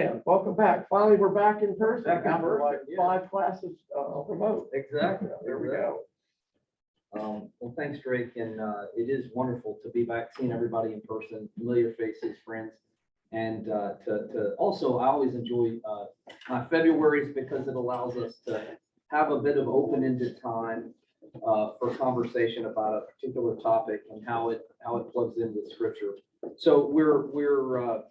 again, welcome back. Finally, we're back in person. Back in After like person, yeah. 5 classes remote. Exactly. There we go. Well, thanks, Drake, and it is wonderful to be back, seeing everybody in person, familiar faces, friends, and to also, I always enjoy my Februarys because it allows us to have a bit of open-ended time for conversation about a particular topic and how it plugs in with Scripture. So we're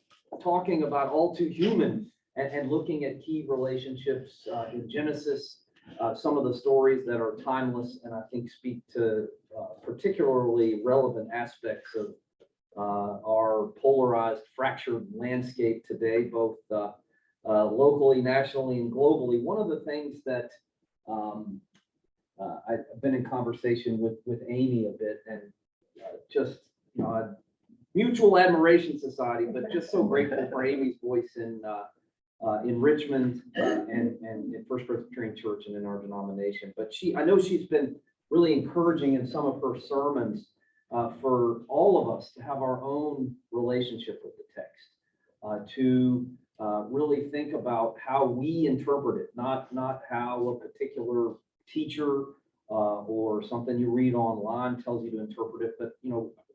talking about all too human and looking at key relationships in Genesis. Some of the stories that are timeless and I think speak to particularly relevant aspects of our polarized, fractured landscape today, both locally, nationally, and globally. One of the things that I've been in conversation with Amy a bit, and just mutual admiration society, but just so grateful for Amy's voice in Richmond and in First Presbyterian Church and in our denomination. But I know she's been really encouraging in some of her sermons for all of us to have our own relationship with the text, to really think about how we interpret it, not how a particular teacher or something you read online tells you to interpret it, but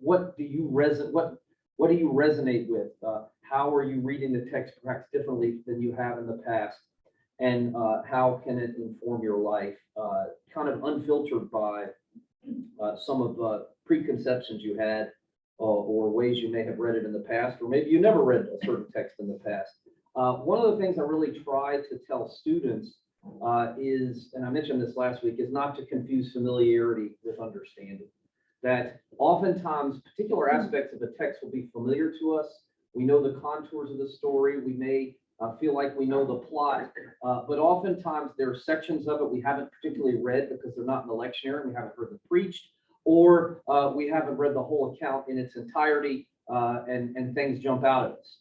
what do you resonate with? How are you reading the text perhaps differently than you have in the past? And how can it inform your life, kind of unfiltered by some of the preconceptions you had or ways you may have read it in the past, or maybe you never read a certain text in the past. One of the things I really try to tell students is, and I mentioned this last week, is not to confuse familiarity with understanding. That oftentimes particular aspects of a text will be familiar to us. We know the contours of the story. We may feel like we know the plot, but oftentimes there are sections of it we haven't particularly read because they're not in the lectionary, we haven't heard them preached, or we haven't read the whole account in its entirety, and things jump out at us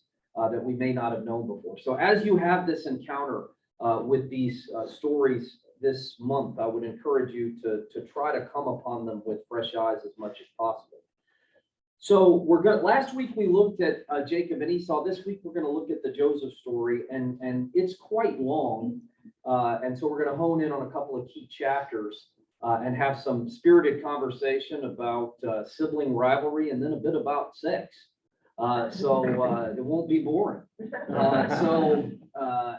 that we may not have known before. So as you have this encounter with these stories this month, I would encourage you to try to come upon them with fresh eyes as much as possible. So last week we looked at Jacob and Esau. This week we're going to look at the Joseph story, and it's quite long. And so we're going to hone in on a couple of key chapters and have some spirited conversation about sibling rivalry and then a bit about sex. So it won't be boring.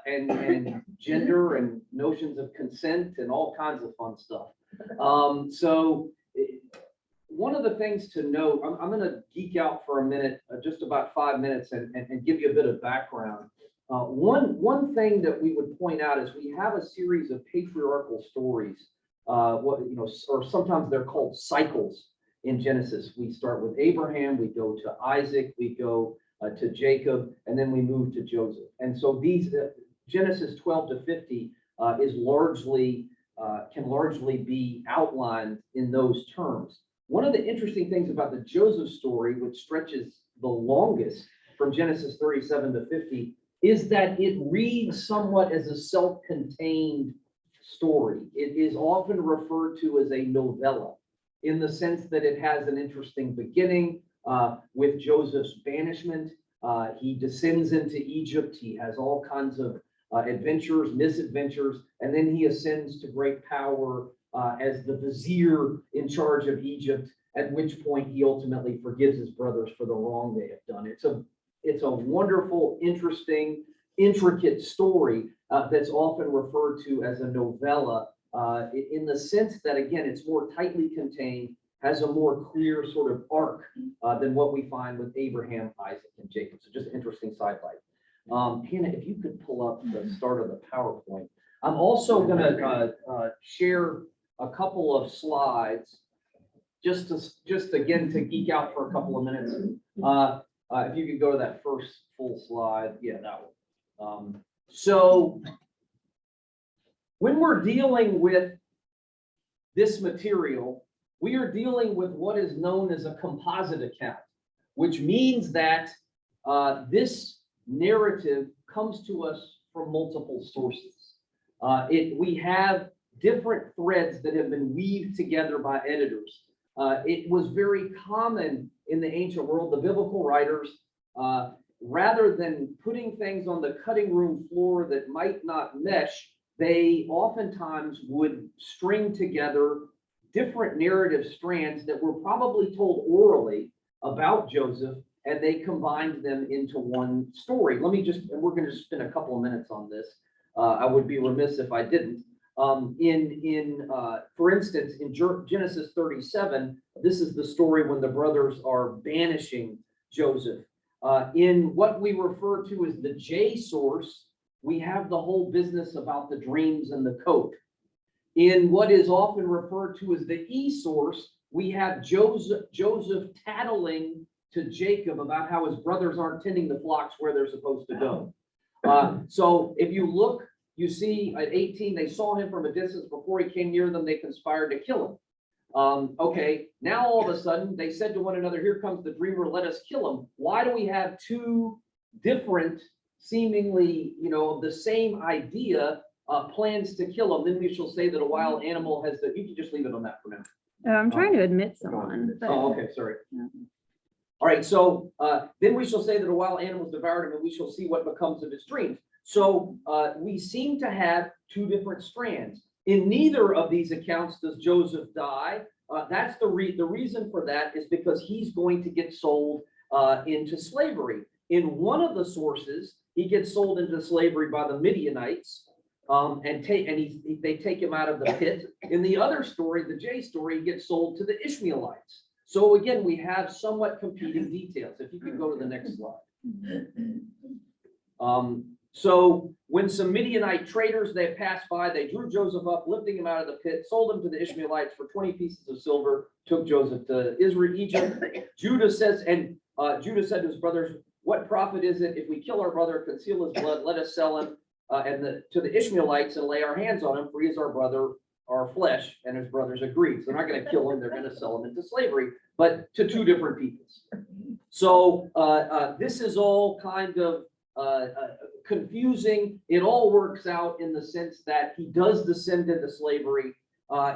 And gender and notions of consent and all kinds of fun stuff. One of the things to note, I'm going to geek out for a minute, just about 5 minutes, and give you a bit of background. One thing that we would point out is we have a series of patriarchal stories, or sometimes they're called cycles in Genesis. We start with Abraham, we go to Isaac, we go to Jacob, and then we move to Joseph. And so these Genesis 12 to 50 can largely be outlined in those terms. One of the interesting things about the Joseph story, which stretches the longest from Genesis 37 to 50, is that it reads somewhat as a self-contained story. It is often referred to as a novella in the sense that it has an interesting beginning with Joseph's banishment. He descends into Egypt. He has all kinds of adventures, misadventures, and then he ascends to great power as the vizier in charge of Egypt, at which point he ultimately forgives his brothers for the wrong they have done. It's a wonderful, interesting, intricate story that's often referred to as a novella in the sense that, again, it's more tightly contained, has a more clear sort of arc than what we find with Abraham, Isaac, and Jacob. So just an interesting sidelight. Hannah, if you could pull up the start of the PowerPoint. I'm also going to share a couple of slides just again to geek out for a couple of minutes. If you could go to that first full slide. Yeah, that one. So when we're dealing with this material, we are dealing with what is known as a composite account, which means that this narrative comes to us from multiple sources. We have different threads that have been weaved together by editors. It was very common in the ancient world, the biblical writers, rather than putting things on the cutting room floor that might not mesh, they oftentimes would string together different narrative strands that were probably told orally about Joseph, and they combined them into one story. Let me just, and we're going to spend a couple of minutes on this. I would be remiss if I didn't. For instance, in Genesis 37, this is the story when the brothers are banishing Joseph. In what we refer to as the J source, we have the whole business about the dreams and the coat. In what is often referred to as the E source, we have Joseph tattling to Jacob about how his brothers aren't tending the flocks where they're supposed to go. So if you look, you see at 18, they saw him from a distance. Before he came near them, they conspired to kill him. Okay, now all of a sudden they said to one another, here comes the dreamer, let us kill him. Why do we have two different, seemingly, the same idea, plans to kill him? Then we shall say that a wild animal has you can just leave it on that for now. I'm trying to admit someone. But Oh, okay, sorry. Yeah. All right, so then we shall say that a wild animal devoured him, and we shall see what becomes of his dreams. So we seem to have two different strands. In neither of these accounts does Joseph die. That's the reason for that is because he's going to get sold into slavery. In one of the sources, he gets sold into slavery by the Midianites, they take him out of the pit. In the other story, the J story, he gets sold to the Ishmaelites. So again, we have somewhat competing details. If you could go to the next slide. So when some Midianite traders, they passed by, they drew Joseph up, lifting him out of the pit, sold him to the Ishmaelites for 20 pieces of silver, took Joseph to Egypt. Judah said to his brothers, what profit is it if we kill our brother, conceal his blood, let us sell him to the Ishmaelites and lay our hands on him, for he is our brother, our flesh. And his brothers agreed. So they're not going to kill him, they're going to sell him into slavery, but to two different peoples. So this is all kind of confusing. It all works out in the sense that he does descend into slavery.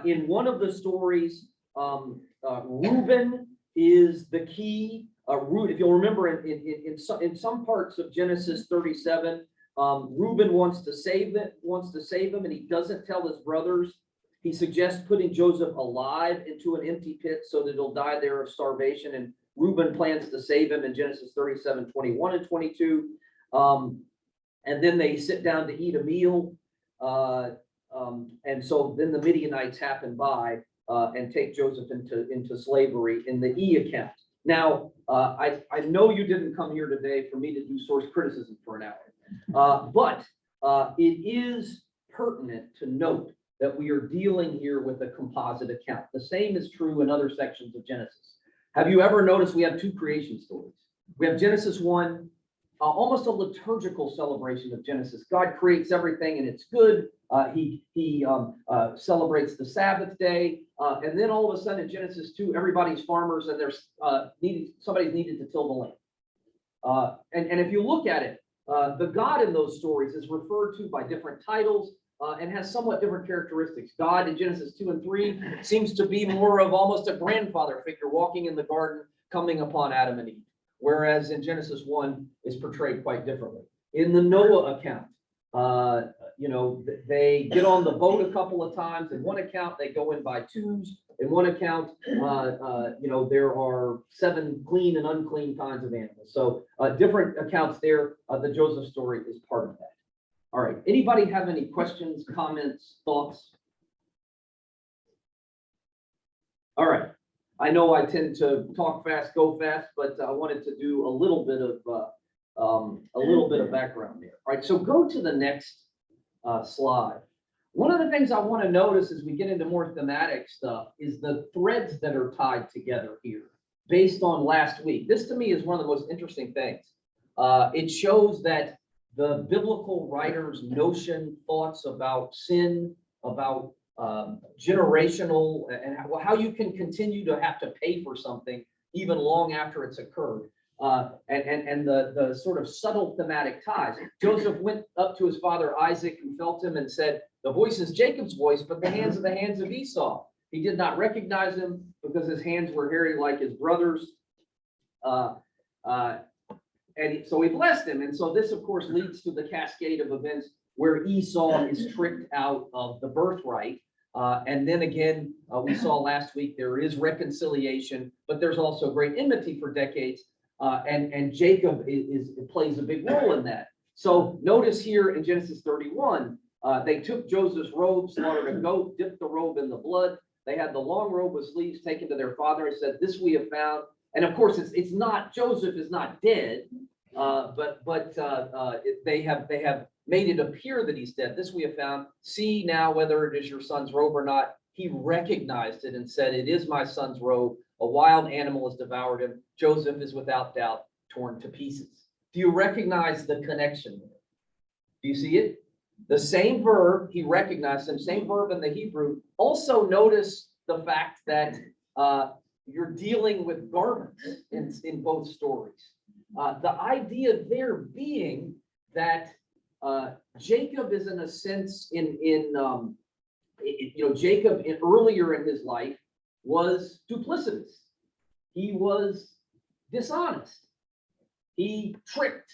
In one of the stories, Reuben is the key. If you'll remember, in some parts of Genesis 37, Reuben wants to save him, and he doesn't tell his brothers. He suggests putting Joseph alive into an empty pit so that he'll die there of starvation. And Reuben plans to save him in Genesis 37, 21 and 22. And then they sit down to eat a meal. And so then the Midianites happen by and take Joseph into slavery in the E account. Now, I know you didn't come here today for me to do source criticism for an hour, but it is pertinent to note that we are dealing here with a composite account. The same is true in other sections of Genesis. Have you ever noticed we have two creation stories? We have Genesis 1, almost a liturgical celebration of Genesis. God creates everything and it's good. He celebrates the Sabbath day. And then all of a sudden in Genesis 2, everybody's farmers and there's somebody's needed to till the land. And if you look at it, the God in those stories is referred to by different titles and has somewhat different characteristics. God in Genesis 2 and 3 seems to be more of almost a grandfather figure walking in the garden, coming upon Adam and Eve. Whereas in Genesis 1 is portrayed quite differently. In the Noah account, they get on the boat a couple of times. In one account, they go in by twos. In one account, there are 7 clean and unclean kinds of animals. So different accounts there. The Joseph story is part of that. All right. Anybody have any questions, comments, thoughts? All right. I know I tend to talk fast, go fast, but I wanted to do a little bit of background there. All right, so go to the next slide. One of the things I want to notice as we get into more thematic stuff is the threads that are tied together here based on last week. This to me is one of the most interesting things. It shows that the biblical writers' thoughts about sin, about generational, and how you can continue to have to pay for something even long after it's occurred, and the sort of subtle thematic ties. Joseph went up to his father Isaac, who felt him and said, "The voice is Jacob's voice, but the hands are the hands of Esau." He did not recognize him because his hands were hairy like his brothers. so he blessed him. And so this, of course, leads to the cascade of events where Esau is tricked out of the birthright. And then again, we saw last week, there is reconciliation, but there's also great enmity for decades. And Jacob plays a big role in that. So notice here in Genesis 31, they took Joseph's robe, slaughtered a goat, dipped the robe in the blood. They had the long robe with sleeves taken to their father and said, "This we have found." And of course, it's not, Joseph is not dead, but they have made it appear that he's dead. "This we have found. See now whether it is your son's robe or not." He recognized it and said, "It is my son's robe. A wild animal has devoured him. Joseph is without doubt torn to pieces." Do you recognize the connection there? Do you see it? The same verb, he recognized him, same verb in the Hebrew. Also notice the fact that you're dealing with garments in both stories. The idea there being that Jacob is in a sense Jacob earlier in his life was duplicitous. He was dishonest. He tricked.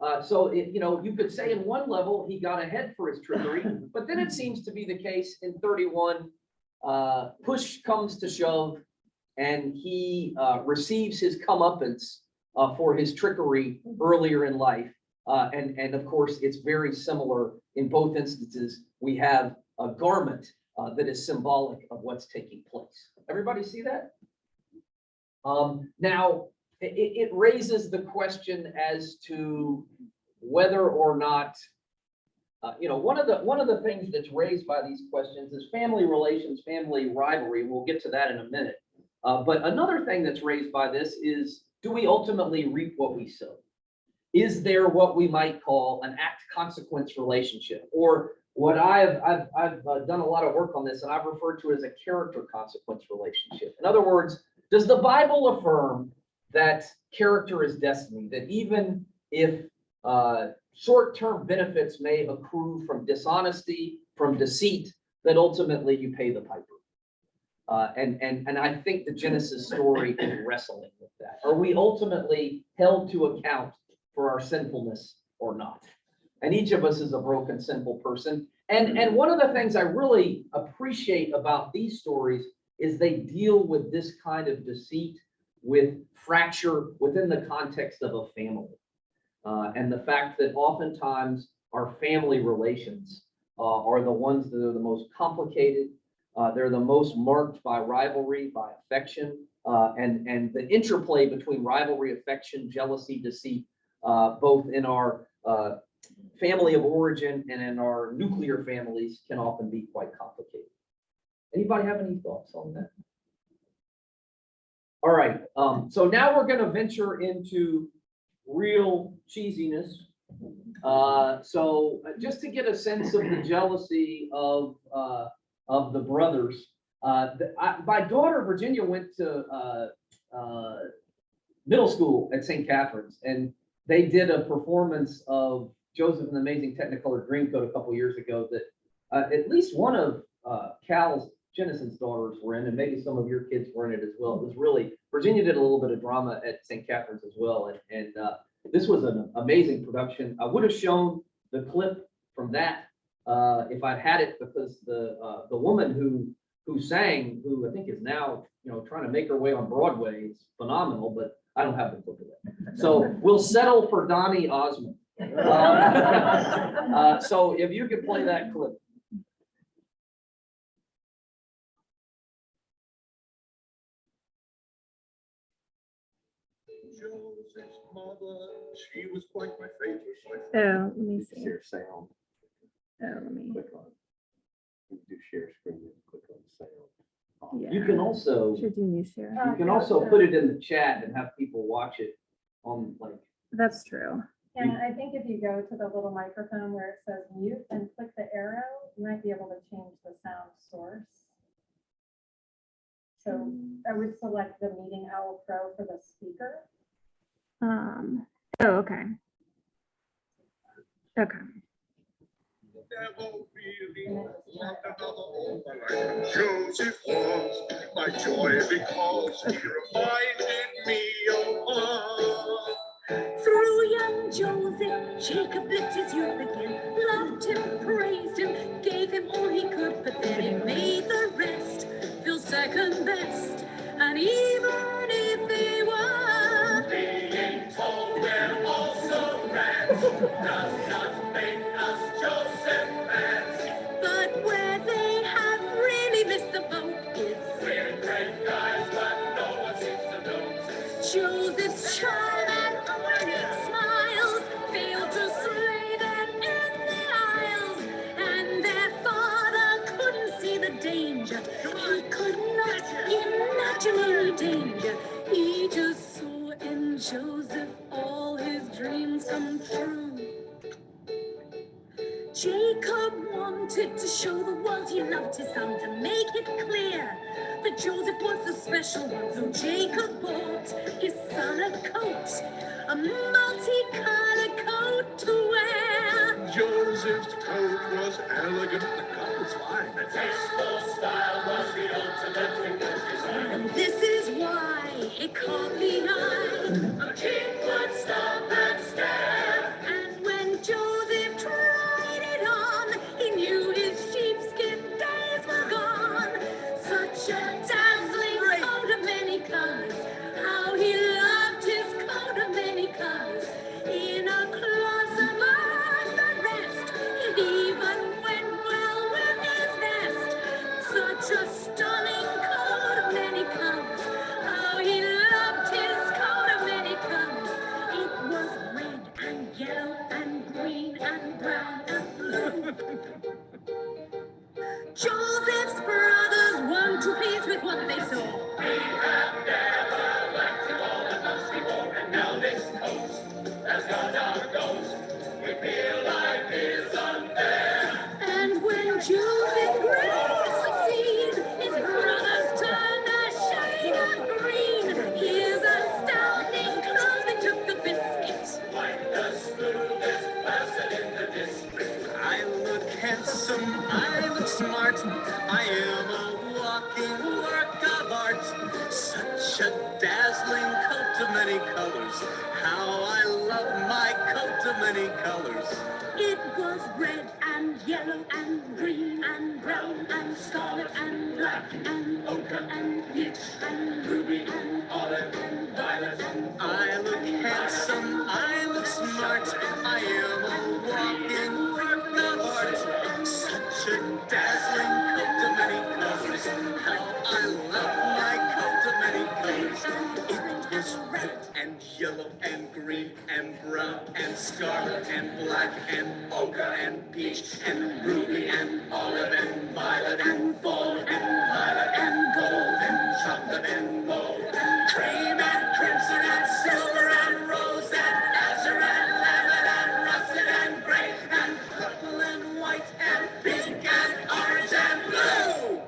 You could say in one level he got ahead for his trickery, but then it seems to be the case in 31. Push comes to shove, and he receives his comeuppance for his trickery earlier in life. And of course, it's very similar in both instances. We have a garment that is symbolic of what's taking place. Everybody see that? Now, it raises the question as to whether or not, one of the things that's raised by these questions is family relations, family rivalry. We'll get to that in a minute. But another thing that's raised by this is, do we ultimately reap what we sow? Is there what we might call an act-consequence relationship, or what I've done a lot of work on this, and I've referred to as a character-consequence relationship. In other words, does the Bible affirm that character is destiny, that even if short-term benefits may accrue from dishonesty, from deceit, that ultimately you pay the piper? And I think the Genesis story is wrestling with that. Are we ultimately held to account for our sinfulness or not? And each of us is a broken, sinful person. And one of the things I really appreciate about these stories is they deal with this kind of deceit, with fracture within the context of a family. And the fact that oftentimes our family relations are the ones that are the most complicated. They're the most marked by rivalry, by affection, and the interplay between rivalry, affection, jealousy, deceit, both in our family of origin and in our nuclear families can often be quite complicated. Anybody have any thoughts on that? All right, so now we're going to venture into real cheesiness. So just to get a sense of the jealousy of the brothers, my daughter Virginia went to middle school at St. Catherine's, and they did a performance of Joseph and the Amazing Technicolor Dreamcoat a couple years ago that at least one of Cal's Jennison's daughters were in, and maybe some of your kids were in it as well. It was really, Virginia did a little bit of drama at St. Catherine's as well, and this was an amazing production. I would have shown the clip from that if I'd had it, because the woman who sang, who I think is now trying to make her way on Broadway, is phenomenal, but I don't have the clip of that. So we'll settle for Donny Osmond. So if you could play that clip. Joseph's mother, she was quite my favorite. Oh, let me see. Share sound. Oh, let me. Click on. You do share screen and click on sound. Yeah. You can also Should do new share. you can also put it in the chat and have people watch it on like. That's true. And I think if you go to the little microphone where it says mute and click the arrow, you might be able to change the sound source. So I would select the Meeting Owl Pro for the speaker. Oh, okay. Okay. Joseph was my joy because he reminded me of love. Through Jacob lived his youth again, loved him, praised him, gave him all he could, but then he made the rest feel second best. And even if they were being told we're also rats, does not make us Joseph fans. But where they have really missed the boat is we're great guys, but no one seems to notice. Joseph's charm and ornate smiles failed to slay them in the aisles, and their father couldn't see the danger. He could not imagine any danger. He just saw in Joseph all his dreams come true. Jacob wanted to show the world he loved his son, to make it clear that Joseph was the special one. So Jacob bought his son a coat, a multicolored coat to wear. Joseph's coat was elegant, the color was fine. The tasteful style was the ultimate design. And this is why it caught the eye. A king would stop and stare. And when Joseph tried it on, he knew his sheepskin days were gone. Such a dazzling coat of many colors. How he loved his coat of many colors. In a class among the rest, it even went well with his vest. Such a stunning coat of many colors. How he loved his coat of many colors. It was red and yellow and green and brown and blue. Joseph's brothers weren't too pleased with what they saw. We have never liked him all the months before, and now this coat has got our ghost. We feel like it's unfair. And when Joseph grew to succeed, his brothers turned a shade of green. His astounding clothing took the biscuit, like the smoothest person in the district. I look handsome, I look smart. I am a walking work of art. Such a dazzling coat of many colors. How I love my coat of many colors. It was red and yellow and green and brown and scarlet and black and ochre and peach and ruby and olive and violet and I look handsome, I look smart. I am a walking work of art. Such a dazzling coat of many colors. How I love my coat of many colors. It was red and yellow and green and brown and scarlet and black and ochre and peach and ruby and olive and violet and fall and violet and gold and chocolate and gold and cream and crimson and silver and rose and azure and lavender and russet and gray and purple and white and pink and orange and blue.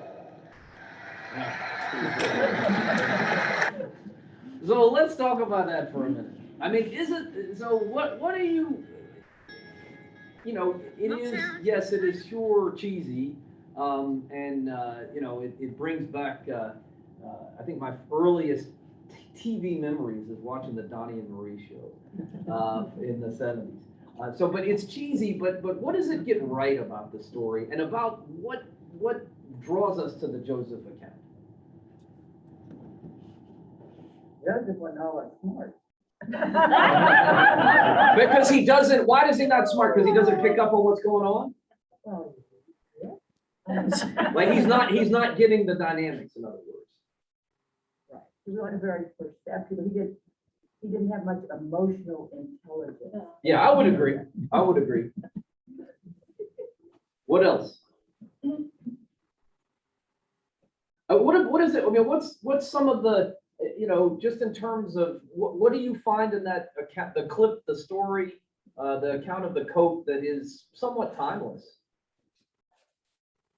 So let's talk about that for a minute. I mean, is it, so what are you, you know, it is, yes, it is sure cheesy. And, you know, it brings back, I think my earliest TV memories is watching the Donnie and Marie show in the 70s. So, but it's cheesy, but what does it get right about the story and about what draws us to the Joseph account? Joseph wasn't all that smart. Because he doesn't, why is he not smart? Because he doesn't pick up on what's going on? Well, Like he's not getting the dynamics, in other words. Right. He wasn't very perceptive. He didn't have much emotional intelligence. Yeah, I would agree. What else? What is it? I mean, what's some of the, you know, just in terms of what do you find in that account, the clip, the story, the account of the coat that is somewhat timeless?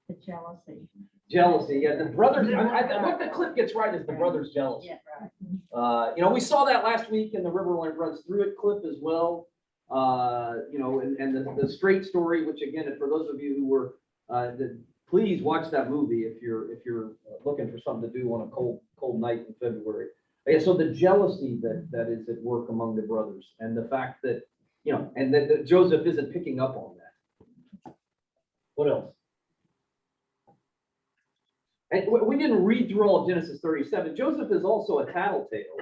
The jealousy. Jealousy, yeah. The brothers. What the clip gets right is the brothers jealous. Yeah, right. You know, we saw that last week in the Riverland Runs Through It clip as well. You know, and the straight story, which again, for those of you who were, please watch that movie if you're looking for something to do on a cold night in February. Yeah, so the jealousy that is at work among the brothers, and the fact that you know, and that Joseph isn't picking up on that. What else? And we didn't read through all of Genesis 37. Joseph is also a tattletale.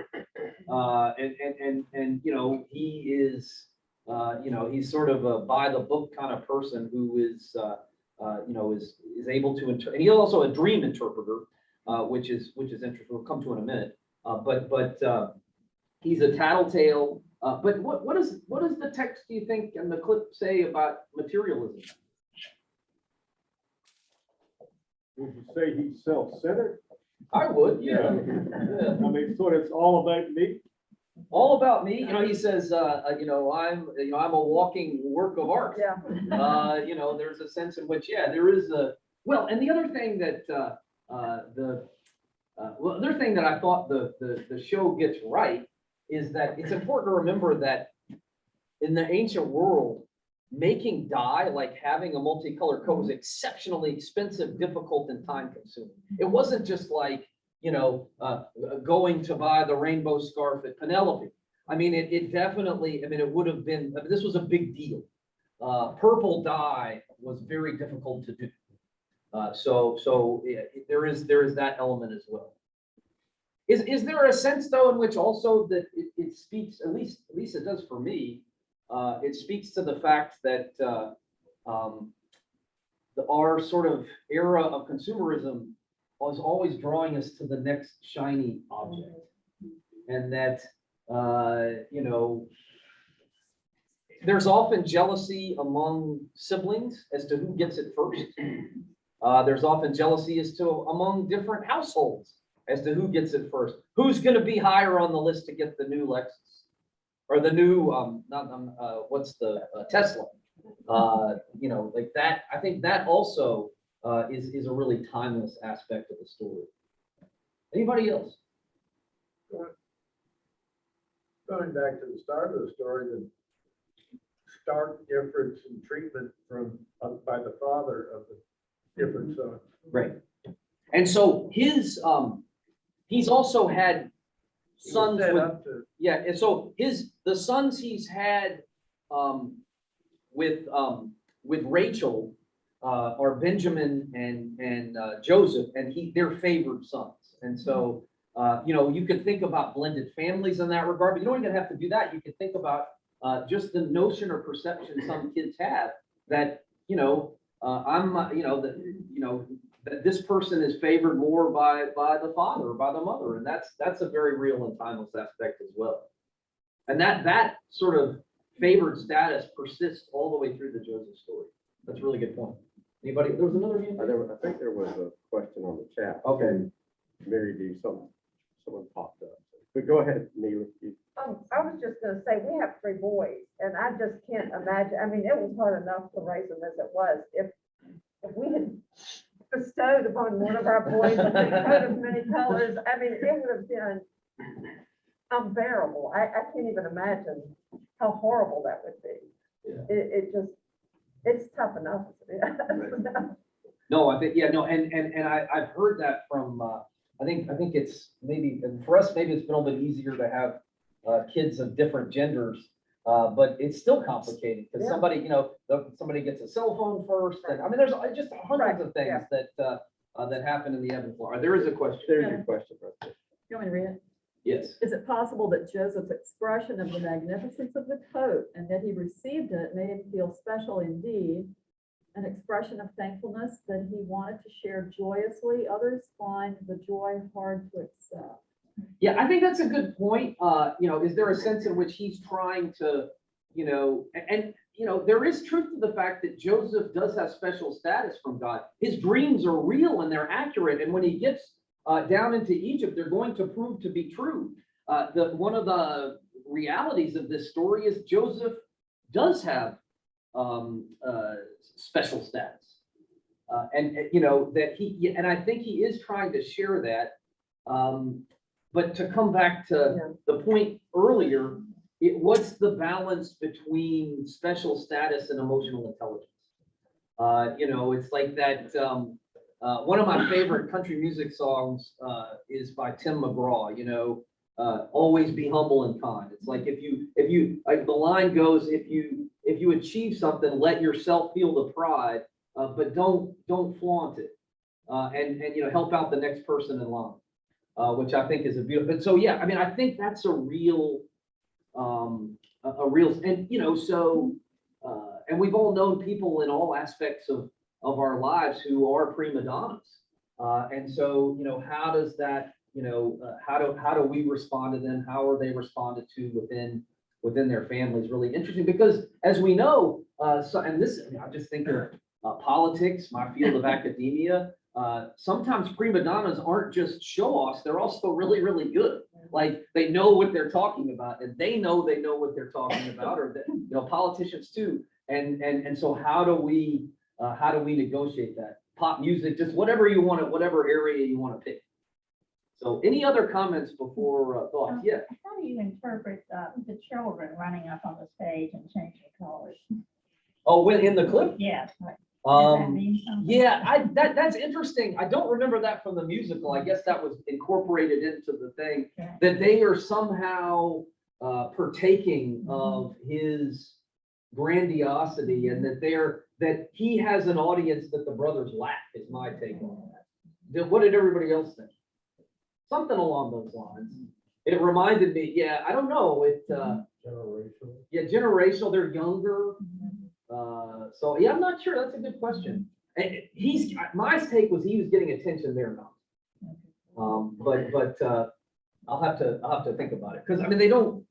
And you know, he is, you know, he's sort of a by the book kind of person who is, you know, is able to, and he's also a dream interpreter, which is interesting. We'll come to in a minute. But he's a tattletale. But what does the text, do you think, and the clip say about materialism? Would you say he's self-centered? I would, yeah. I mean, sort of, it's all about me. All about me. You know, he says, you know, I'm a walking work of art. Yeah. You know, there's a sense in which, yeah, there is a, well, and the other thing that, well, another thing that I thought the show gets right is that it's important to remember that in the ancient world, making dye, like having a multicolored coat, was exceptionally expensive, difficult, and time consuming. It wasn't just like, you know, going to buy the rainbow scarf at Penelope. I mean, it definitely, I mean, it would have been, I mean, this was a big deal. Purple dye was very difficult to do. So yeah, there is that element as well. Is there a sense though in which also that it speaks, at least it does for me, it speaks to the fact that our sort of era of consumerism was always drawing us to the next shiny object, and that you know, there's often jealousy among siblings as to who gets it first. There's often jealousy as to among different households as to who gets it first. Who's going to be higher on the list to get the new Lexus or the new what's the Tesla? You know, like that. I think that also is a really timeless aspect of the story. Anybody else? Going back to the start of the story, the stark difference in treatment from by the father of the different sons. Right. And so his he's also had sons Set with, up to- yeah, and so the sons he's had with Rachel are Benjamin and Joseph, and they're favored sons. And so you know, you could think about blended families in that regard, but you don't even have to do that. You could think about just the notion or perception some kids have that, you know, you know, that this person is favored more by the father or by the mother, and that's a very real and timeless aspect as well. And that sort of favored status persists all the way through the Joseph story. That's a really good point. Anybody? There was another hand? I think there was a question on the chat. Okay. Mary D, someone popped up. But go ahead, Neil. I was just gonna say, we have 3 boys, and I just can't imagine, I mean, it was hard enough to raise them as it was. If we had bestowed upon one of our boys a big coat of many colors, I mean, it would have been unbearable. I can't even imagine how horrible that would be. Yeah. It just, it's tough enough. No, I think, yeah, no, and I've heard that from, I think it's maybe, and for us, maybe it's been a little bit easier to have kids of different genders, but it's still complicated because Yeah. somebody, you know, somebody gets a cell phone first, and I mean, there's just hundreds of things yeah. that happen in the ebb and flow. There is a question. There's your question, right there. You want me to read it? Yes. Is it possible that Joseph's expression of the magnificence of the coat and that he received it made him feel special indeed? An expression of thankfulness that he wanted to share joyously. Others find the joy hard to accept. Yeah, I think that's a good point. You know, is there a sense in which he's trying to, you know, and you know, there is truth to the fact that Joseph does have special status from God. His dreams are real and they're accurate. And when he gets down into Egypt, they're going to prove to be true. One of the realities of this story is Joseph does have special status. And you know, that and I think he is trying to share that. But to come back to the point earlier, what's the balance between special status and emotional intelligence? You know, it's like that. One of my favorite country music songs is by Tim McGraw. You know, always be humble and kind. It's like like the line goes, if you achieve something, let yourself feel the pride, but don't flaunt it. And help out the next person in line, which I think is a beautiful. But so yeah, I mean, I think that's a real, and and we've all known people in all aspects of our lives who are prima donnas, and so how does that how do we respond to them? How are they responded to within their families? Really interesting because as we know, and this I'm just thinking politics, my field of academia. Sometimes prima donnas aren't just show-offs, they're also really, really good. Like they know what they're talking about and they know what they're talking about, or that, politicians too. And so how do we negotiate that? Pop music, just whatever you want to, whatever area you want to pick. So any other comments before thoughts? Yeah. How do you interpret the children running up on the stage and changing colors? Oh, when in the clip? Yes. Does that mean something? Yeah, that's interesting. I don't remember that from the musical. I guess that was incorporated into the thing, Okay. that they are somehow partaking of his grandiosity, and that he has an audience that the brothers lack, is my take on that. What did everybody else think? Something along those lines. It reminded me, yeah, I don't know, Generational. yeah, generational, they're younger. So yeah, I'm not sure. That's a good question. And my take was he was getting attention there now. But I'll have to think about it, because I mean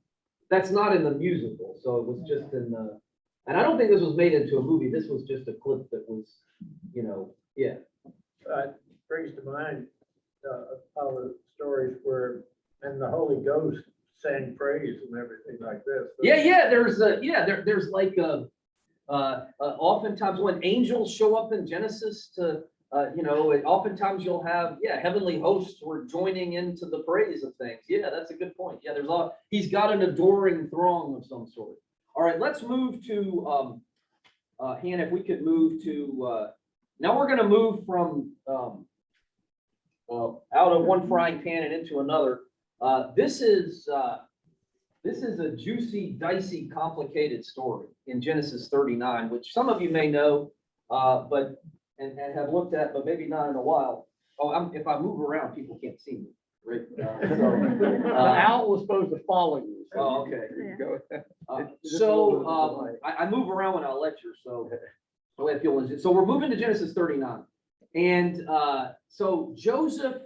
that's not in the musical, so it was just in the, and I don't think this was made into a movie. This was just a clip that was, yeah. Brings to mind all the stories where, and the Holy Ghost sang praise and everything like this. Yeah. There's like oftentimes when angels show up in Genesis to, oftentimes you'll have, heavenly hosts were joining into the praise of things. Yeah, that's a good point. Yeah, he's got an adoring throng of some sort. All right, let's move to, Hannah, if we could move to, now we're going to move from out of one frying pan and into another. This is a juicy, dicey, complicated story in Genesis 39, which some of you may know, and have looked at, but maybe not in a while. Oh, if I move around, people can't see me, right? The owl was supposed to follow you. so- Oh, okay. There you go. So I move around when I lecture, so the way I feel is, so we're moving to Genesis 39. And so Joseph,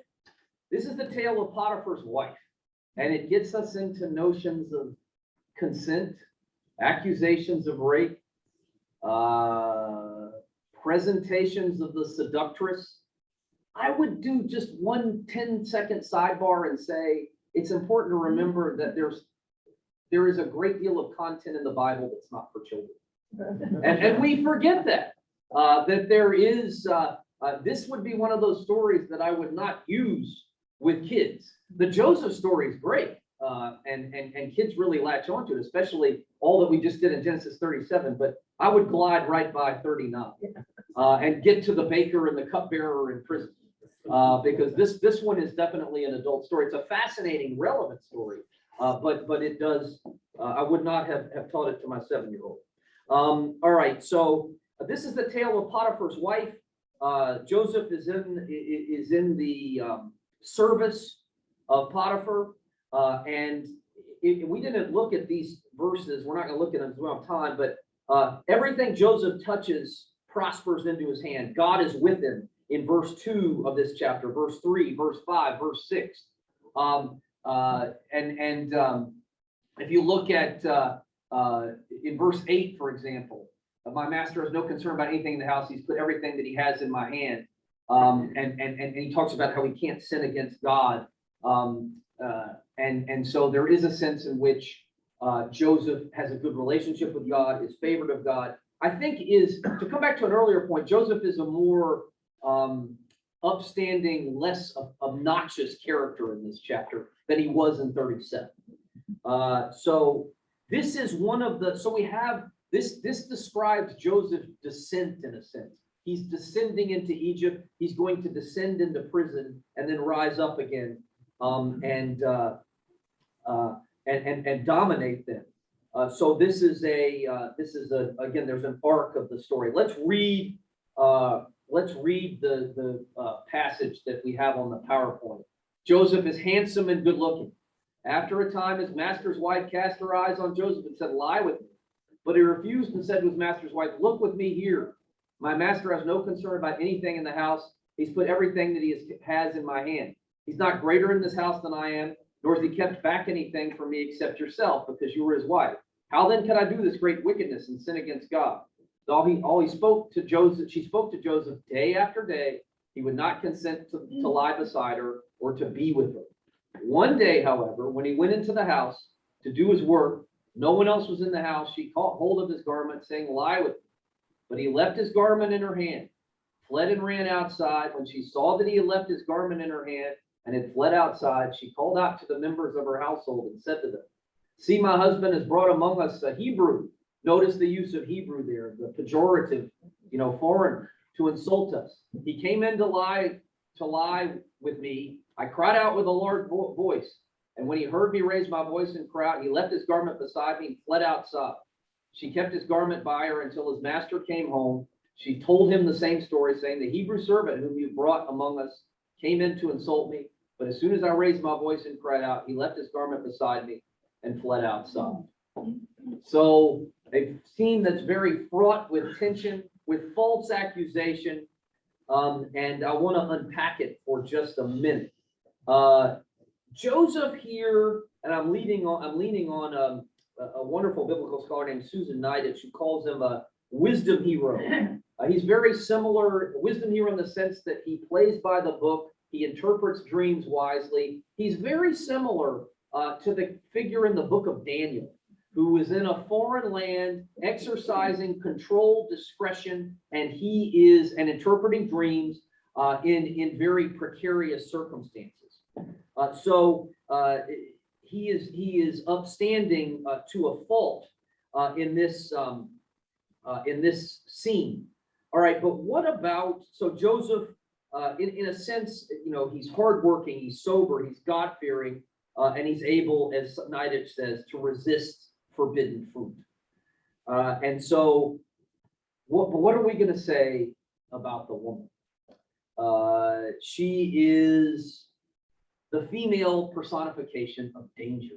this is the tale of Potiphar's wife. And it gets us into notions of consent, accusations of rape, presentations of the seductress. I would do just one 10-second sidebar and say, it's important to remember that there is a great deal of content in the Bible that's not for children. And we forget that there is, this would be one of those stories that I would not use with kids. The Joseph story is great, and kids really latch onto it, especially all that we just did in Genesis 37, but I would glide right by 39 and get to the baker and the cupbearer in prison, because this one is definitely an adult story. It's a fascinating, relevant story, but it does, I would not have taught it to my 7-year-old. All right, so this is the tale of Potiphar's wife. Joseph is in the service of Potiphar, and we didn't look at these verses. We're not going to look at them as well time, but everything Joseph touches prospers into his hand. God is with him in verse 2 of this chapter, verse 3, verse 5, verse 6. If you look at in verse 8, for example, my master has no concern about anything in the house. He's put everything that he has in my hand. And he talks about how we can't sin against God. And so there is a sense in which Joseph has a good relationship with God, is favored of God. I think to come back to an earlier point, Joseph is a more upstanding, less obnoxious character in this chapter than he was in 37. So this is one of the, so we have, this describes Joseph's descent in a sense. He's descending into Egypt. He's going to descend into prison and then rise up again. and dominate them. So this is again, there's an arc of the story. Let's read the passage that we have on the PowerPoint. Joseph is handsome and good looking. After a time, his master's wife cast her eyes on Joseph and said, lie with me. But he refused and said to his master's wife, look with me here. My master has no concern about anything in the house. He's put everything that he has in my hand. He's not greater in this house than I am, nor has he kept back anything from me except yourself, because you were his wife. How then can I do this great wickedness and sin against God? All he spoke to Joseph, she spoke to Joseph day after day. He would not consent to lie beside her or to be with her. One day, however, when he went into the house to do his work, no one else was in the house. She caught hold of his garment, saying, lie with me. But he left his garment in her hand, fled and ran outside. When she saw that he had left his garment in her hand and had fled outside, she called out to the members of her household and said to them, see, my husband has brought among us a Hebrew. Notice the use of Hebrew there, the pejorative, foreigner, to insult us. He came in to lie with me. I cried out with a loud voice. And when he heard me raise my voice and cry out, he left his garment beside me and fled outside. She kept his garment by her until his master came home. She told him the same story, saying, the Hebrew servant whom you brought among us came in to insult me. But as soon as I raised my voice and cried out, he left his garment beside me and fled outside. So a scene that's very fraught with tension, with false accusation. And I want to unpack it for just a minute. Joseph here, and I'm leaning on a wonderful biblical scholar named Susan Niditch, who calls him a wisdom hero. He's very similar, wisdom hero in the sense that he plays by the book, he interprets dreams wisely. He's very similar to the figure in the book of Daniel, who is in a foreign land exercising controlled discretion, and he is interpreting dreams in very precarious circumstances. So he is upstanding to a fault in this scene. All right, but what about, so Joseph, in a sense, he's hardworking, he's sober, he's God-fearing, and he's able, as Niditch says, to resist forbidden fruit. And so what are we going to say about the woman? She is the female personification of danger,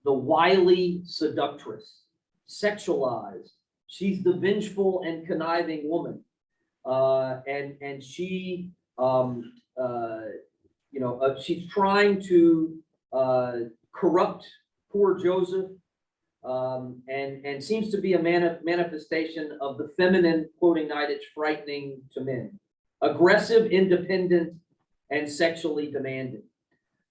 the wily seductress, sexualized. She's the vengeful and conniving woman. And she, she's trying to corrupt poor Joseph, and seems to be a manifestation of the feminine, quoting Niditch, frightening to men, aggressive, independent, and sexually demanding.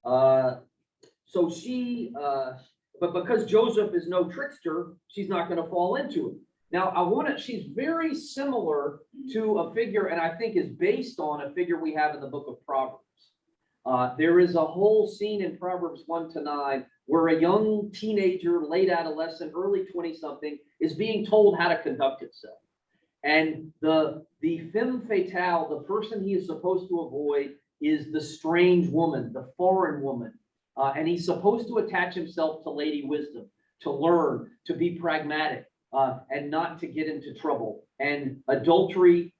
So she, but because Joseph is no trickster, she's not going to fall into it. Now, she's very similar to a figure, and I think is based on a figure we have in the book of Proverbs. There is a whole scene in Proverbs 1-9 where a young teenager, late adolescent, early 20-something is being told how to conduct himself. And the femme fatale, the person he is supposed to avoid, is the strange woman, the foreign woman. And he's supposed to attach himself to Lady Wisdom, to learn, to be pragmatic, and not to get into trouble. And adultery,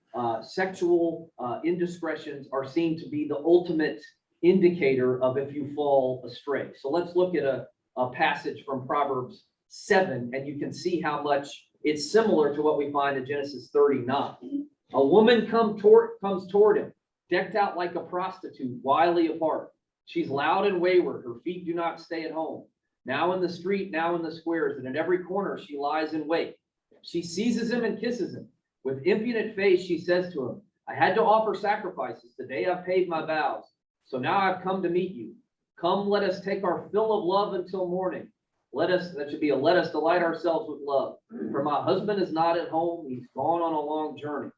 sexual indiscretions are seen to be the ultimate indicator of if you fall astray. So let's look at a passage from Proverbs 7, and you can see how much it's similar to what we find in Genesis 39. A woman comes toward him, decked out like a prostitute, wily of heart. She's loud and wayward. Her feet do not stay at home. Now in the street, now in the squares, and at every corner she lies in wait. She seizes him and kisses him. With impudent face, she says to him, I had to offer sacrifices the day I paid my vows. So now I've come to meet you. Come, let us take our fill of love until morning. Let us delight ourselves with love. For my husband is not at home. He's gone on a long journey.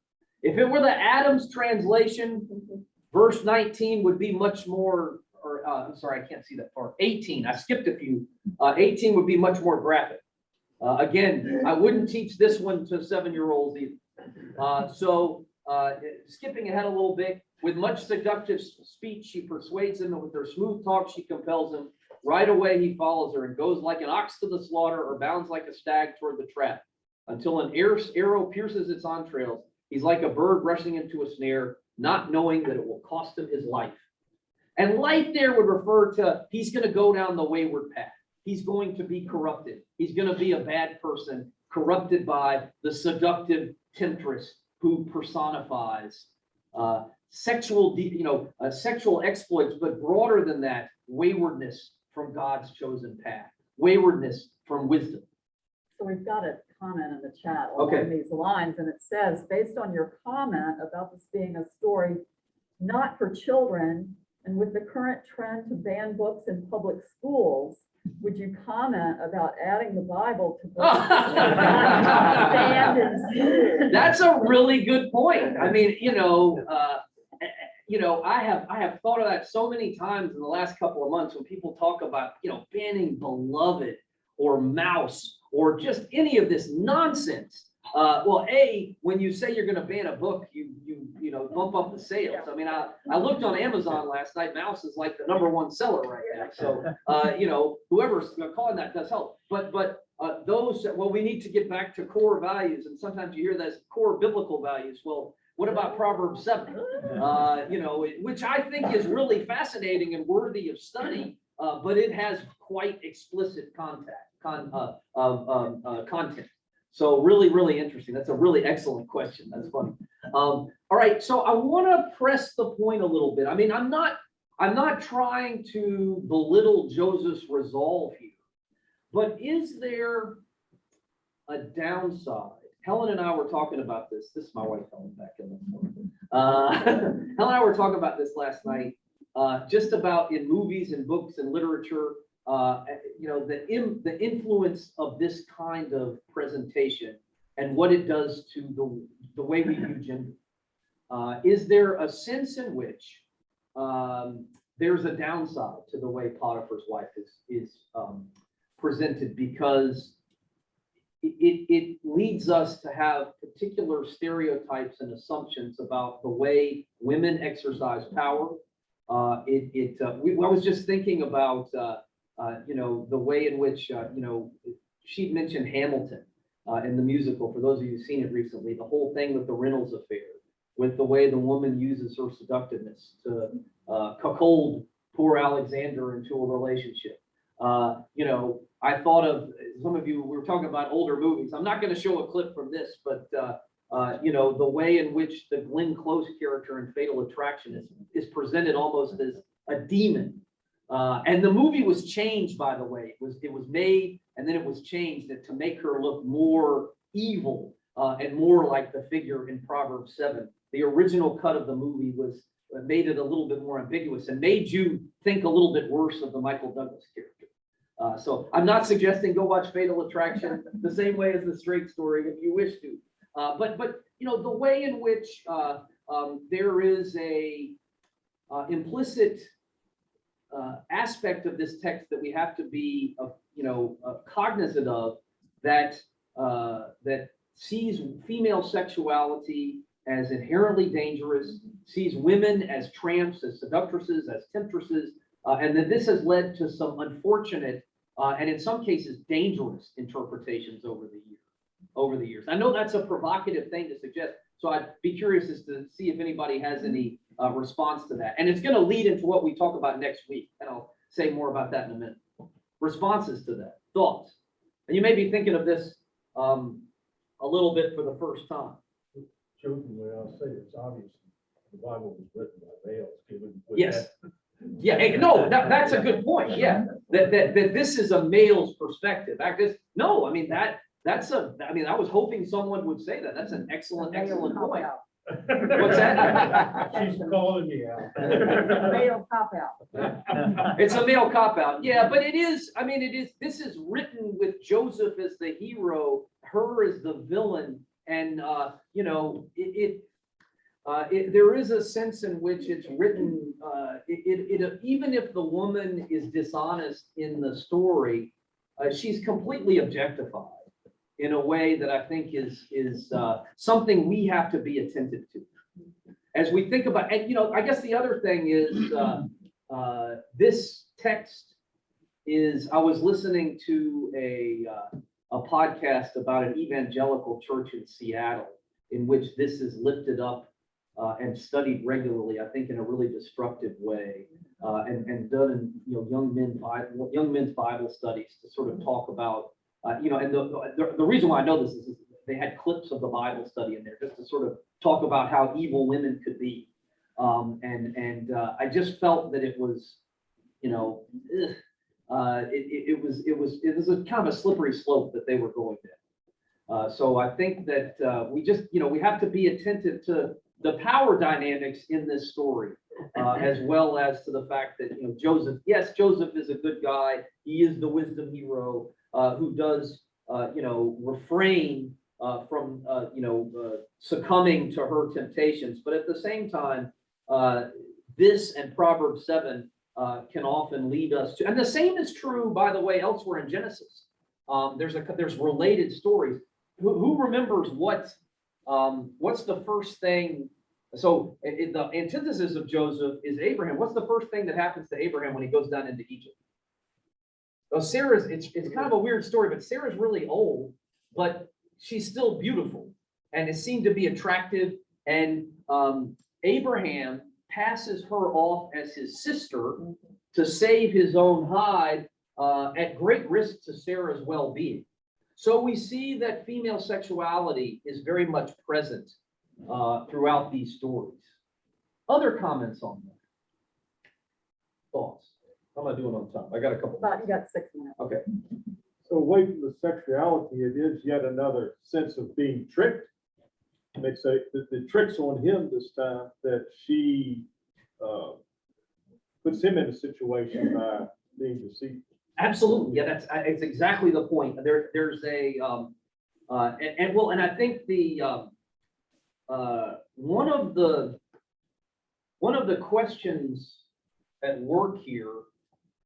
If it were the Adams translation, verse 19 would be much more, I'm sorry, I can't see that far. 18, I skipped a few. 18 would be much more graphic. Again, I wouldn't teach this one to 7-year-olds either. Skipping ahead a little bit, with much seductive speech, she persuades him, and with her smooth talk, she compels him. Right away he follows her and goes like an ox to the slaughter or bounds like a stag toward the trap. Until an arrow pierces its entrails, he's like a bird rushing into a snare, not knowing that it will cost him his life. And life there would refer to he's going to go down the wayward path. He's going to be corrupted. He's going to be a bad person, corrupted by the seductive temptress who personifies sexual exploits, but broader than that, waywardness from God's chosen path, waywardness from wisdom. So we've got a comment in the chat Okay. along these lines, and it says, based on your comment about this being a story not for children, and with the current trend to ban books in public schools, would you comment about adding the Bible to books banned in schools? That's a really good point. I mean, I have thought of that so many times in the last couple of months when people talk about, banning Beloved or Mouse or just any of this nonsense. When you say you're going to ban a book, you bump up the sales. I mean, I looked on Amazon last night. Mouse is like the #1 seller right now. So, whoever's calling that does help. But we need to get back to core values. And sometimes you hear that as core biblical values. Well, what about Proverbs 7? Which I think is really fascinating and worthy of study, but it has quite explicit content. So really, really interesting. That's a really excellent question. That's funny. All right, so I want to press the point a little bit. I mean, I'm not trying to belittle Joseph's resolve here, but is there a downside? Helen and I were talking about this. This is my wife, Helen, back in the morning. Helen and I were talking about this last night, just about in movies and books and literature. The influence of this kind of presentation and what it does to the way we view gender. Is there a sense in which there's a downside to the way Potiphar's wife is presented, because it leads us to have particular stereotypes and assumptions about the way women exercise power. I was just thinking about the way in which, she'd mentioned Hamilton in the musical, for those of you who've seen it recently, the whole thing with the Reynolds affair, with the way the woman uses her seductiveness to cuckold poor Alexander into a relationship. I thought of, some of you, we were talking about older movies. I'm not going to show a clip from this, but the way in which the Glenn Close character in Fatal Attraction is presented almost as a demon. And the movie was changed, by the way. It was made and then it was changed to make her look more evil and more like the figure in Proverbs 7. The original cut of the movie made it a little bit more ambiguous and made you think a little bit worse of the Michael Douglas character. So I'm not suggesting go watch Fatal Attraction the same way as The Straight Story if you wish to. But the way in which there is a implicit aspect of this text that we have to be, cognizant of, that sees female sexuality as inherently dangerous, sees women as tramps, as seductresses, as temptresses, and that this has led to some unfortunate and in some cases dangerous interpretations over the years. I know that's a provocative thing to suggest, so I'd be curious as to see if anybody has any response to that. And it's going to lead into what we talk about next week, and I'll say more about that in a minute. Responses to that, thoughts. And you may be thinking of this a little bit for the first time. Jokingly, I'll say it's obvious the Bible was written by males, given. Yes. Yeah, no, that's a good point. Yeah, that this is a male's perspective. I was hoping someone would say that. That's an excellent point. What's that? She's calling me out. Male cop out. It's a male cop-out. Yeah, but it is, this is written with Joseph as the hero, her as the villain, and there is a sense in which it's written, even if the woman is dishonest in the story, she's completely objectified in a way that I think is something we have to be attentive to. As we think about, and I guess the other thing is this text is I was listening to a podcast about an evangelical church in Seattle in which this is lifted up and studied regularly, I think in a really destructive way, and done in, young men's Bible studies to sort of talk about, and the reason why I know this is they had clips of the Bible study in there just to sort of talk about how evil women could be. I just felt that it was, it was a kind of a slippery slope that they were going down. So I think that we just, we have to be attentive to the power dynamics in this story, as well as to the fact that, Joseph, yes, Joseph is a good guy. He is the wisdom hero who does, refrain from, succumbing to her temptations. But at the same time, this and Proverbs 7 can often lead us to, and the same is true, by the way, elsewhere in Genesis. There's related stories. Who remembers what's the first thing? So the antithesis of Joseph is Abraham. What's the first thing that happens to Abraham when he goes down into Egypt? Well, it's kind of a weird story, but Sarah's really old, but she's still beautiful and is seen to be attractive. And Abraham passes her off as his sister to save his own hide at great risk to Sarah's well-being. So we see that female sexuality is very much present throughout these stories. Other comments on that? Thoughts? How am I doing on time? I got a couple. About, you got 6 minutes. Okay. So away from the sexuality, it is yet another sense of being tricked. And they say that the trick's on him this time, that she puts him in a situation by being deceived. Absolutely. Yeah, it's exactly the point. There's a and I think the one of the questions at work here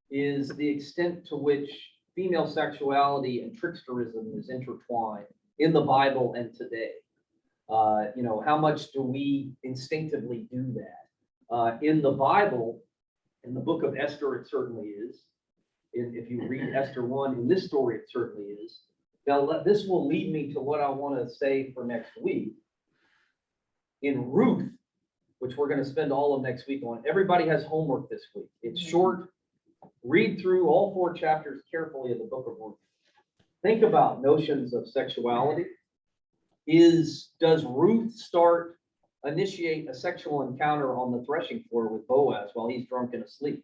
is the extent to which female sexuality and tricksterism is intertwined in the Bible and today. How much do we instinctively do that? In the Bible, in the book of Esther, it certainly is. If you read Esther 1, in this story, it certainly is. Now, this will lead me to what I want to say for next week. In Ruth, which we're going to spend all of next week on, everybody has homework this week. It's short. Read through all 4 chapters carefully of the book of Ruth. Think about notions of sexuality. Does Ruth initiate a sexual encounter on the threshing floor with Boaz while he's drunk and asleep?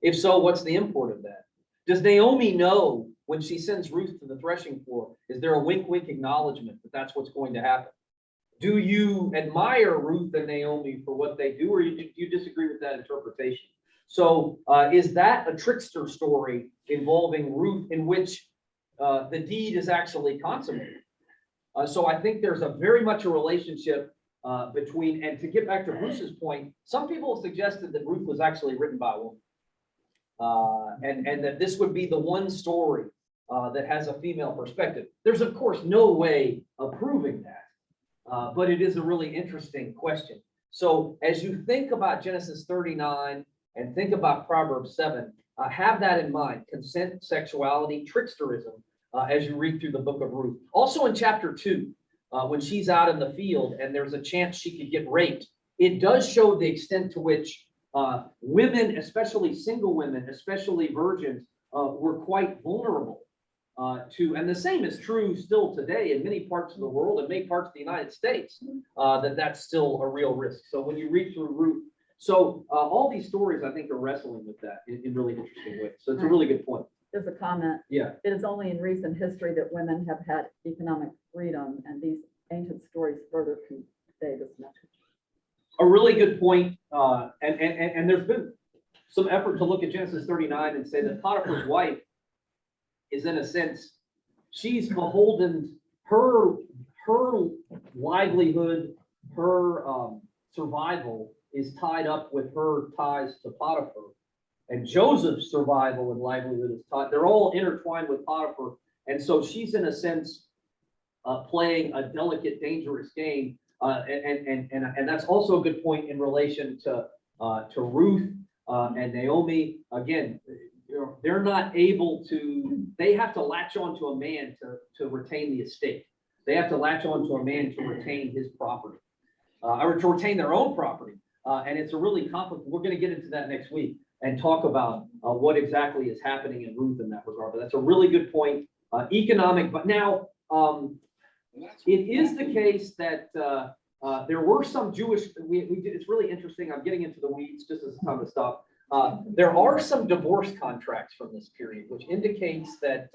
If so, what's the import of that? Does Naomi know when she sends Ruth to the threshing floor? Is there a wink acknowledgement that that's what's going to happen? Do you admire Ruth and Naomi for what they do, or do you disagree with that interpretation? So is that a trickster story involving Ruth in which the deed is actually consummated? So I think there's very much a relationship between, and to get back to Bruce's point, some people have suggested that Ruth was actually written by a woman. And that this would be the one story that has a female perspective. There's, of course, no way of proving that, but it is a really interesting question. So as you think about Genesis 39 and think about Proverbs 7, have that in mind: consent, sexuality, tricksterism, as you read through the book of Ruth. Also in chapter 2, when she's out in the field and there's a chance she could get raped, it does show the extent to which women, especially single women, especially virgins, were quite vulnerable to, and the same is true still today in many parts of the world and many parts of the United States, that's still a real risk. So when you read through Ruth, all these stories, I think, are wrestling with that in really interesting ways. So it's a really good point. There's a comment. Yeah. It is only in recent history that women have had economic freedom, and these ancient stories further convey this message. A really good point. And there's been some effort to look at Genesis 39 and say that Potiphar's wife is, in a sense, she's beholden, her livelihood, her survival is tied up with her ties to Potiphar. And Joseph's survival and livelihood is tied, they're all intertwined with Potiphar. And so she's, in a sense, playing a delicate, dangerous game. And that's also a good point in relation to Ruth and Naomi. Again, they're not able to, they have to latch on to a man to retain the estate. They have to latch on to a man to retain his property, or to retain their own property. And it's a really complicated, we're gonna get into that next week and talk about what exactly is happening in Ruth in that regard. But that's a really good point. Economic, but now it is the case that there were some Jewish, we did, it's really interesting. I'm getting into the weeds just as it's time to stop. There are some divorce contracts from this period, which indicates that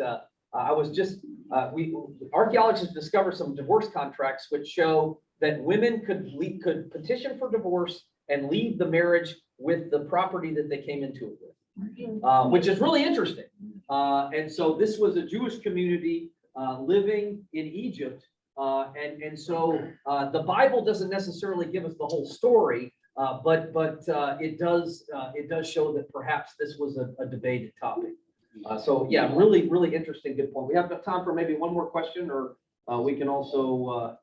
archaeologists discovered some divorce contracts which show that women could petition for divorce and leave the marriage with the property that they came into it with, which is really interesting. And so this was a Jewish community living in Egypt. And so the Bible doesn't necessarily give us the whole story, but it does show that perhaps this was a debated topic. So yeah, really, really interesting. Good point. We have time for maybe one more question, or we can also,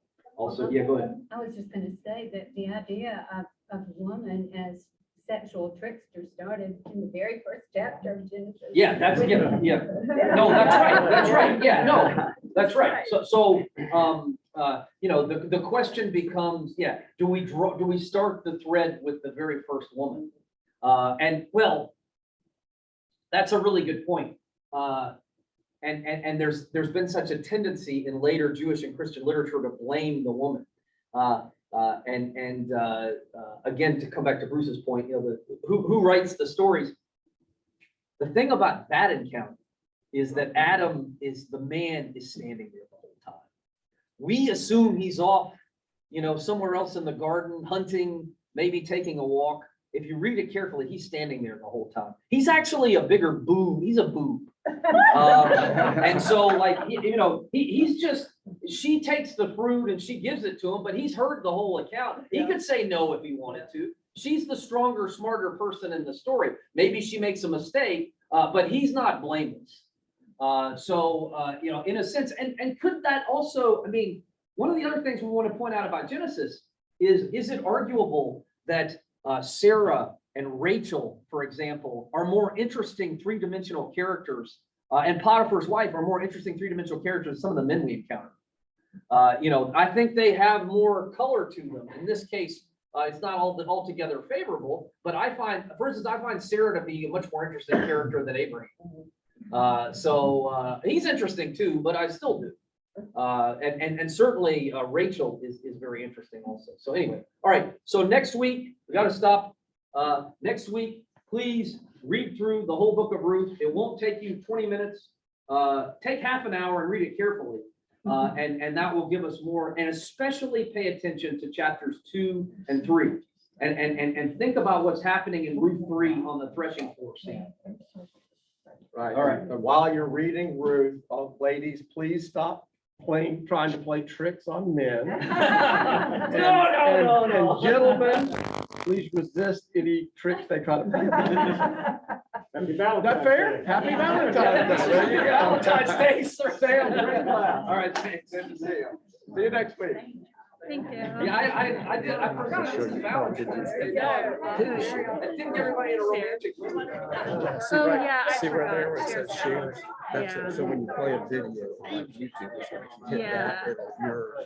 yeah, go ahead. I was just gonna say that the idea of woman as sexual trickster started in the very first chapter of Genesis. Yeah, that's given. Yeah. No, that's right. That's right. Yeah, no, that's right. So you know, the question becomes, yeah, do we start the thread with the very first woman? And well, that's a really good point. And there's been such a tendency in later Jewish and Christian literature to blame the woman. Again, to come back to Bruce's point, you know, who writes the stories? The thing about that encounter is that Adam the man is standing there the whole time. We assume he's off, you know, somewhere else in the garden, hunting, maybe taking a walk. If you read it carefully, he's standing there the whole time. He's actually a bigger boob. He's a boob. And so, like, you know, he's just, she takes the fruit and she gives it to him, but he's heard the whole account. He could say no if he wanted to. She's the stronger, smarter person in the story. Maybe she makes a mistake, but he's not blameless. You know, in a sense, and could that also, I mean, one of the other things we want to point out about Genesis is it arguable that Sarah and Rachel, for example, are more interesting three-dimensional characters, and Potiphar's wife are more interesting three-dimensional characters than some of the men we encounter. You know, I think they have more color to them. In this case, it's not altogether favorable, but I find, for instance, I find Sarah to be a much more interesting character than Abraham. He's interesting too, but I still do. And certainly Rachel is very interesting also. So anyway, all right. So next week, we got to stop. Next week, please read through the whole book of Ruth. It won't take you 20 minutes. Take half an hour and read it carefully. And that will give us more, and especially pay attention to chapters 2 and 3. And think about what's happening in Ruth 3 on the threshing floor scene. Right. All right. And while you're reading Ruth, ladies, please stop trying to play tricks on men. And gentlemen, please resist any tricks they try to play. Is that fair? Happy Valentine's Day. There you go. Valentine's Day, sir. Stay on great class. All right, thanks. Good to see you. See you next week. Thank you. Yeah, I forgot this is Valentine's Day. I think everybody in a romantic mood. Oh, yeah. I See right there where it forgot. says share? That's Yeah. it. So when you play a video on YouTube, it's like you hit that, Yeah. you're